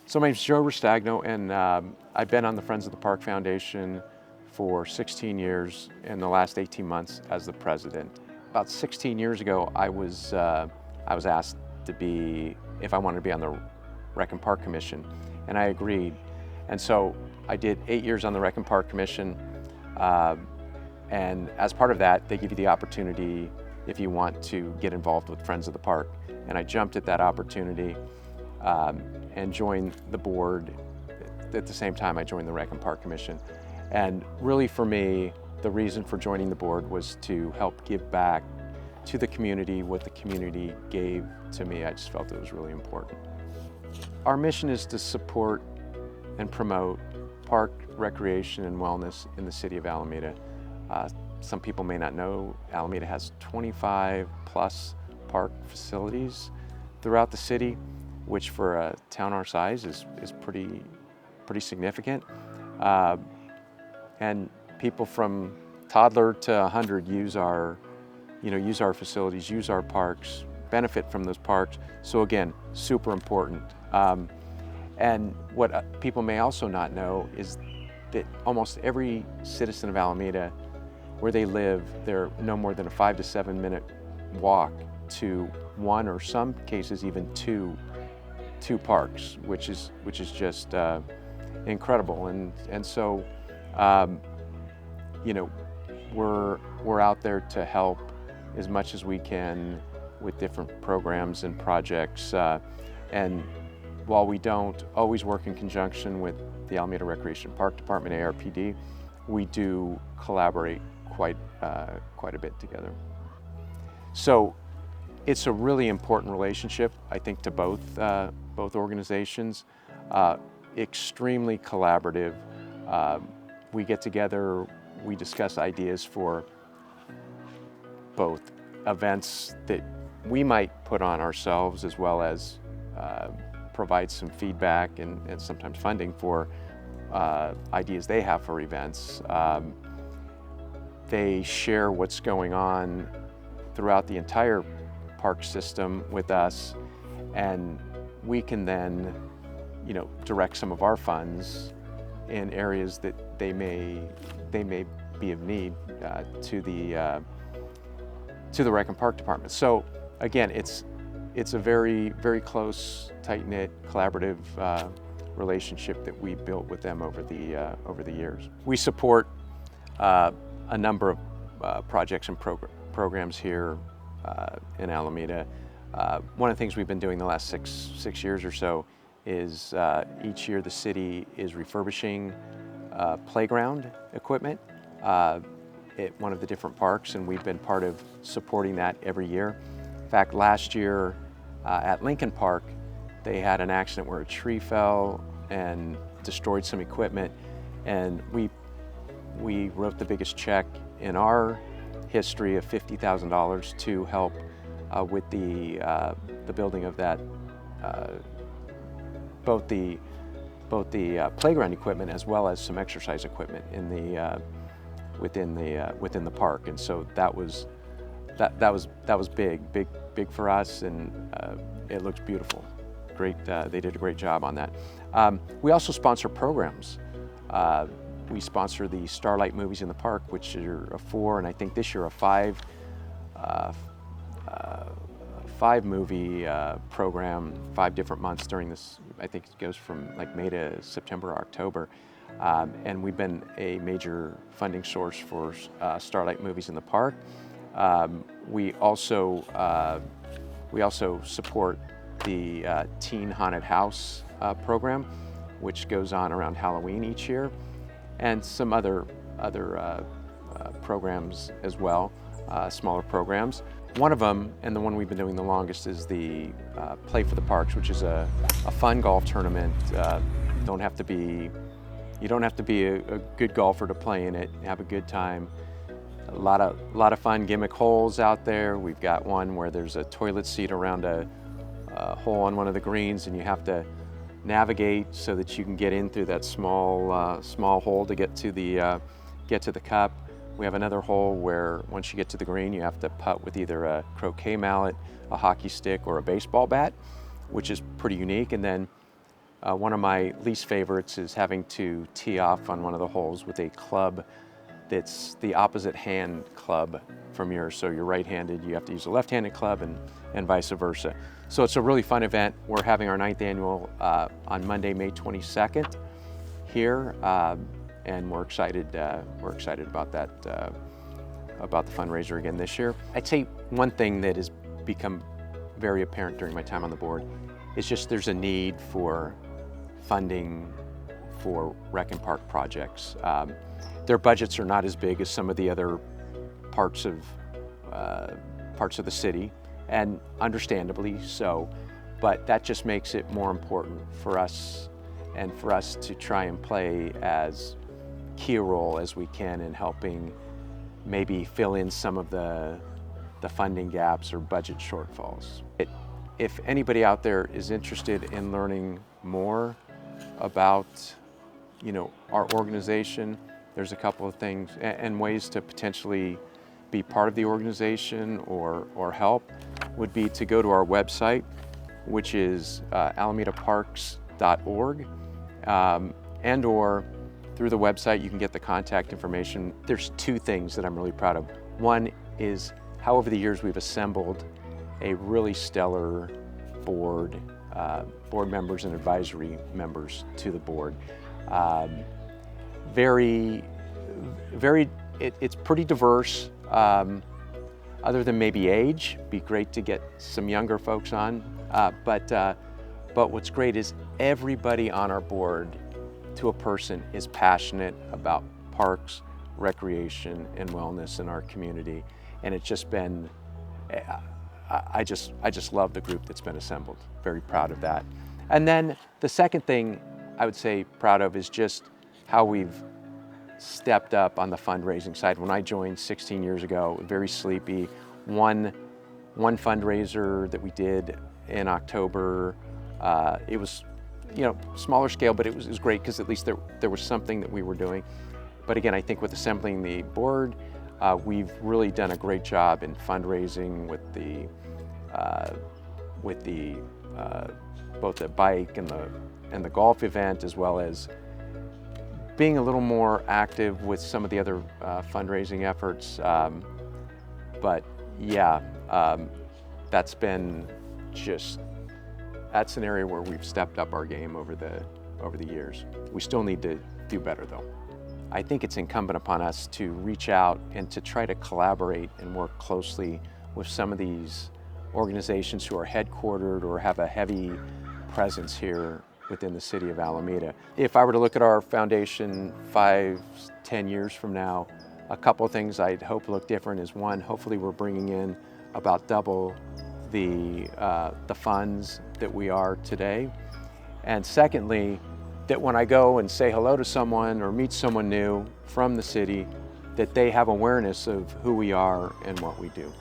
So my name is Joe Restagno, and I've been on the Friends of the Park Foundation for 16 years, and the last 18 months as the president. About 16 years ago, I was asked to be, if I wanted to be on the Rec and Park Commission, and I agreed. And so I did 8 years on the Rec and Park Commission, and as part of that, they give you the opportunity if you want to get involved with Friends of the Park. And I jumped at that opportunity and joined the board. At the same time, I joined the Rec and Park Commission. And really for me, the reason for joining the board was to help give back to the community what the community gave to me. I just felt it was really important. Our mission is to support and promote park recreation and wellness in the city of Alameda. Some people may not know, Alameda has 25 plus park facilities throughout the city, which for a town our size is pretty significant. And people from toddler to 100 use our facilities, use our parks, benefit from those parks. So again, super important. And what people may also not know is that almost every citizen of Alameda, where they live, they're no more than a 5 to 7 minute walk to one, or some cases even two parks, which is just incredible. And so we're out there to help as much as we can with different programs and projects. And while we don't always work in conjunction with the Alameda Recreation Park Department, ARPD, we do collaborate quite a bit together. So it's a really important relationship, I think, to both organizations. Extremely collaborative. We get together, we discuss ideas for both events that we might put on ourselves, as well as provide some feedback and sometimes funding for ideas they have for events. They share what's going on throughout the entire park system with us, and we can then direct some of our funds in areas that they may be of need to the Rec and Park Department. So again, it's a very close, tight-knit, collaborative relationship that we built with them over the years. We support a number of projects and programs here in Alameda. One of the things we've been doing the last six years or so is each year the city is refurbishing playground equipment at one of the different parks, and we've been part of supporting that every year. In fact, last year at Lincoln Park, they had an accident where a tree fell and destroyed some equipment, and we wrote the biggest check in our history of $50,000 to help with the building of that, both the playground equipment as well as some exercise equipment in the within the park. And so that was big for us, and it looks beautiful. Great, they did a great job on that. We also sponsor programs. We sponsor the Starlight Movies in the Park, which are a 4, and I think this year a 5 movie program, 5 different months during this. I think it goes from like May to September or October. And we've been a major funding source for Starlight Movies in the Park. We also support the Teen Haunted House program, which goes on around Halloween each year, and some other programs as well, smaller programs. One of them, and the one we've been doing the longest, is the Play for the Parks, which is a fun golf tournament. You don't have to be a good golfer to play in it. Have a good time. A lot of fun gimmick holes out there. We've got one where there's a toilet seat around a hole on one of the greens, and you have to navigate so that you can get in through that small hole to get to the cup. We have another hole where once you get to the green, you have to putt with either a croquet mallet, a hockey stick, or a baseball bat, which is pretty unique. And then One of my least favorites is having to tee off on one of the holes with a club that's the opposite hand club from yours. So you're right-handed, you have to use a left-handed club and vice versa. So it's a really fun event. We're having our 9th annual on Monday, May 22nd here, and we're excited about that, about the fundraiser again this year. I'd say one thing that has become very apparent during my time on the board is just there's a need for funding for rec and park projects. Their budgets are not as big as some of the other parts of the city, and understandably so, but that just makes it more important for us and for us to try and play as key a role as we can in helping maybe fill in some of the funding gaps or budget shortfalls. If anybody out there is interested in learning more about, our organization, there's a couple of things and ways to potentially be part of the organization or help, would be to go to our website, which is alamedaparks.org, and or through the website you can get the contact information. There's two things that I'm really proud of. One is how over the years we've assembled a really stellar board members and advisory members to the board. It's pretty diverse, other than maybe age. Be great to get some younger folks on, but what's great is everybody on our board, to a person, is passionate about parks, recreation, and wellness in our community, and it's just been, I just love the group that's been assembled. Very proud of that. And then the second thing I would say proud of is just how we've stepped up on the fundraising side. When I joined 16 years ago, very sleepy. One fundraiser that we did in October, it was, smaller scale, but it was great because at least there was something that we were doing. But again, I think with assembling the board, we've really done a great job in fundraising with both the bike and the golf event, as well as being a little more active with some of the other fundraising efforts. But yeah, that's an area where we've stepped up our game over the years. We still need to do better though. I think it's incumbent upon us to reach out and to try to collaborate and work closely with some of these organizations who are headquartered or have a heavy presence here within the city of Alameda. If I were to look at our foundation 5-10 years from now, a couple of things I'd hope look different is, one, hopefully we're bringing in about double the funds that we are today. And secondly, that when I go and say hello to someone or meet someone new from the city, that they have awareness of who we are and what we do.